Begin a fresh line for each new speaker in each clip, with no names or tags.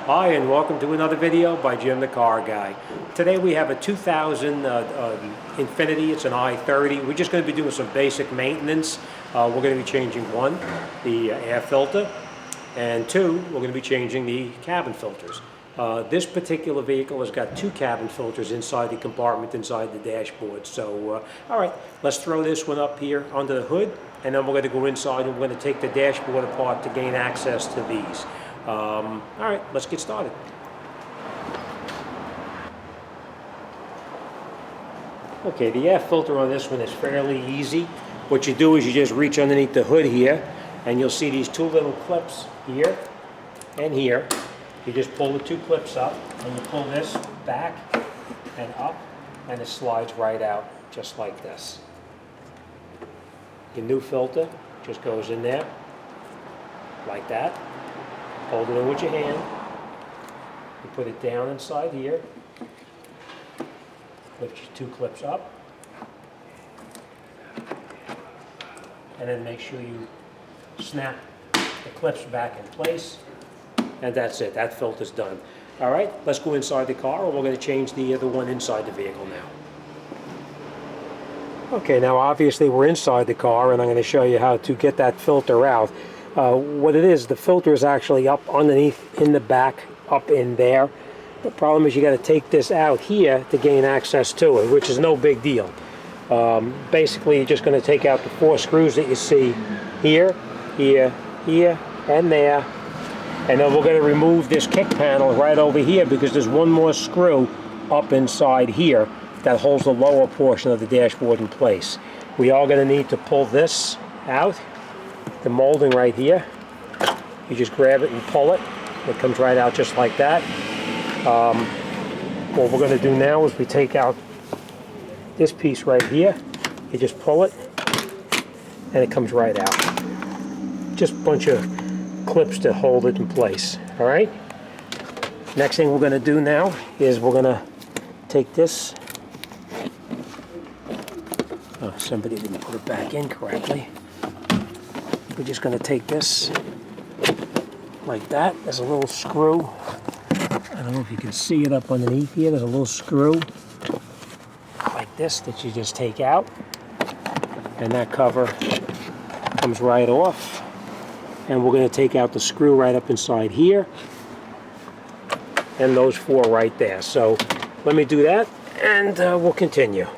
Hi, and welcome to another video by Jim the Car Guy. Today we have a 2000 Infiniti. It's an i30. We're just going to be doing some basic maintenance. We're going to be changing one, the air filter, and two, we're going to be changing the cabin filters. This particular vehicle has got two cabin filters inside the compartment, inside the dashboard. So, all right, let's throw this one up here under the hood, and then we're going to go inside and we're going to take the dashboard apart to gain access to these. All right, let's get started. Okay, the air filter on this one is fairly easy. What you do is you just reach underneath the hood here, and you'll see these two little clips here and here. You just pull the two clips up, and you pull this back and up, and it slides right out, just like this. Your new filter just goes in there, like that. Hold it in with your hand. You put it down inside here. Lift your two clips up. And then make sure you snap the clips back in place. And that's it. That filter's done. All right, let's go inside the car, and we're going to change the one inside the vehicle now. Okay, now obviously we're inside the car, and I'm going to show you how to get that filter out. What it is, the filter is actually up underneath in the back, up in there. The problem is you got to take this out here to gain access to it, which is no big deal. Basically, you're just going to take out the four screws that you see here, here, here, and there. And then we're going to remove this kick panel right over here because there's one more screw up inside here that holds the lower portion of the dashboard in place. We are going to need to pull this out. The molding right here, you just grab it and pull it. It comes right out just like that. What we're going to do now is we take out this piece right here. You just pull it, and it comes right out. Just a bunch of clips to hold it in place. All right. Next thing we're going to do now is we're going to take this. Oh, somebody didn't put it back in correctly. We're just going to take this like that. There's a little screw. I don't know if you can see it up underneath here. There's a little screw like this that you just take out. And that cover comes right off. And we're going to take out the screw right up inside here. And those four right there. So let me do that, and we'll continue.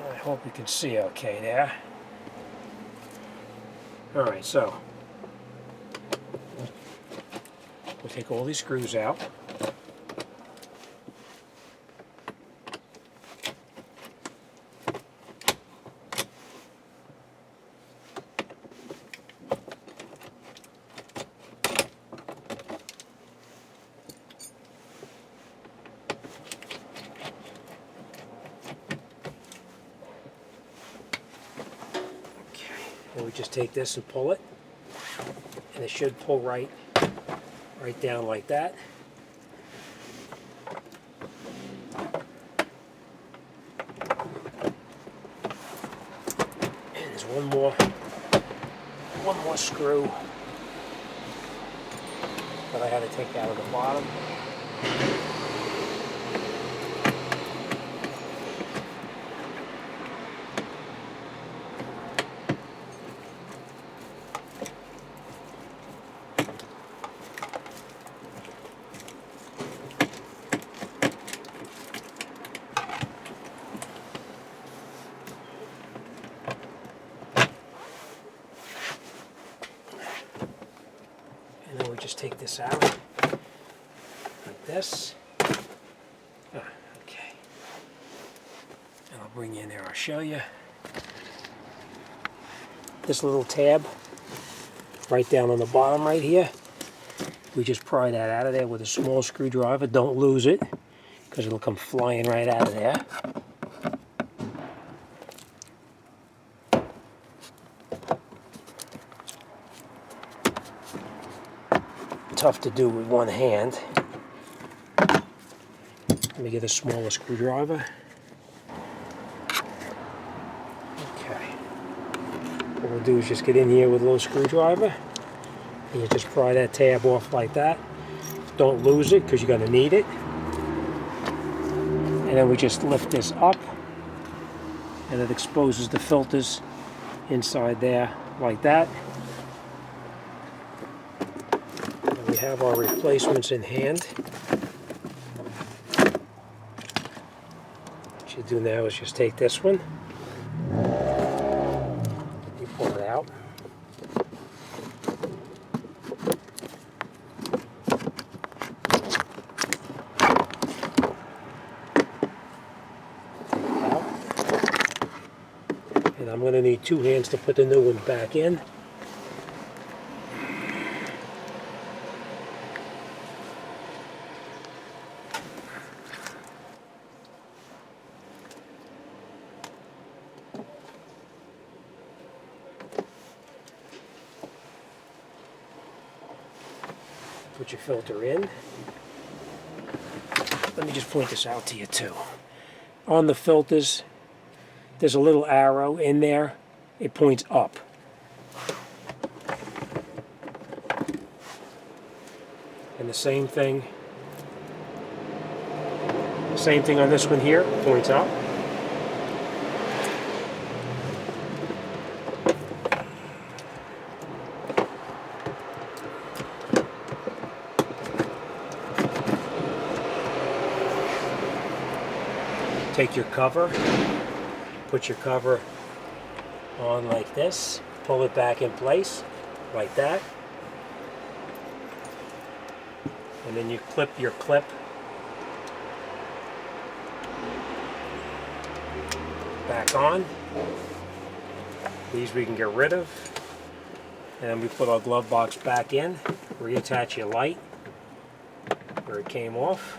I hope you can see okay there. All right, so we'll take all these screws out. And we just take this and pull it, and it should pull right down like that. And there's one more screw that I had to take out of the bottom. And then we just take this out like this. Okay. And I'll bring you in there, I'll show you. This little tab right down on the bottom right here. We just pry that out of there with a small screwdriver. Don't lose it, because it'll come flying right out of there. Tough to do with one hand. Let me get a smaller screwdriver. Okay. What we'll do is just get in here with a little screwdriver, and you just pry that tab off like that. Don't lose it because you're going to need it. And then we just lift this up, and it exposes the filters inside there like that. And we have our replacements in hand. What you do now is just take this one, you pull it out. And I'm going to need two hands to put the new one back in. Put your filter in. Let me just point this out to you too. On the filters, there's a little arrow in there. It points up. And the same thing on this one here, points up. Take your cover, put your cover on like this, pull it back in place, like that. And then you clip your clip back on. These we can get rid of. And then we put our glove box back in, reattach your light where it came off.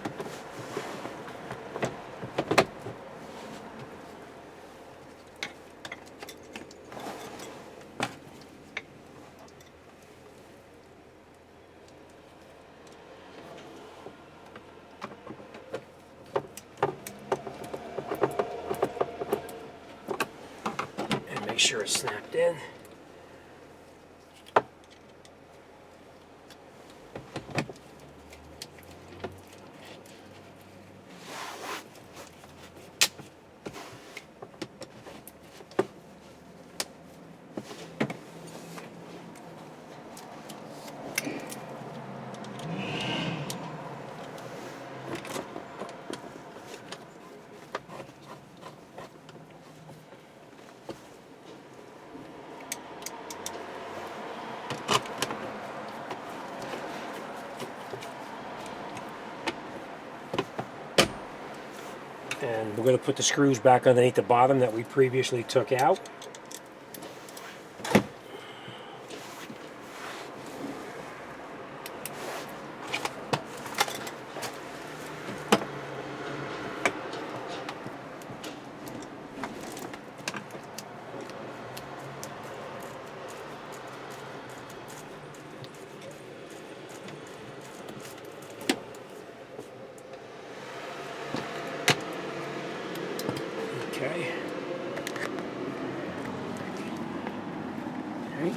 Make sure it's snapped in. And we're going to put the screws back underneath the bottom that we previously took out. Okay. Alright.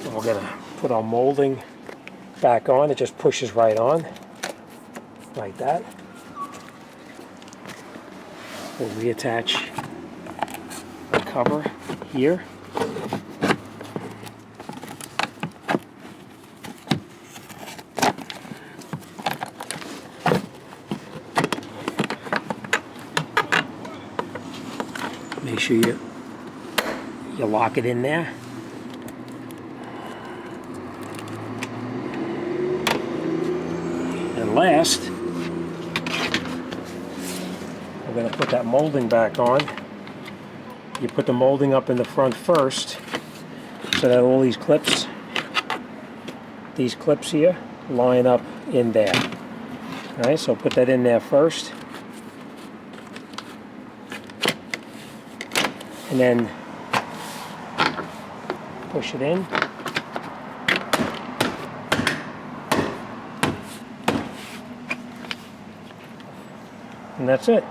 And we're going to put our molding back on. It just pushes right on, like that. We'll reattach the cover here. Make sure you lock it in there. And last, we're going to put that molding back on. You put the molding up in the front first so that all these clips here line up in there. Alright, so put that in there first. And then push it in. And that's it.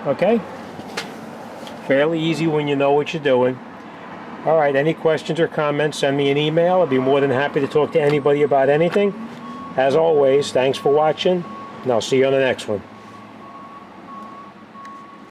Okay? Fairly easy when you know what you're doing. All right, any questions or comments, send me an email. I'd be more than happy to talk to anybody about anything. As always, thanks for watching, and I'll see you on the next one.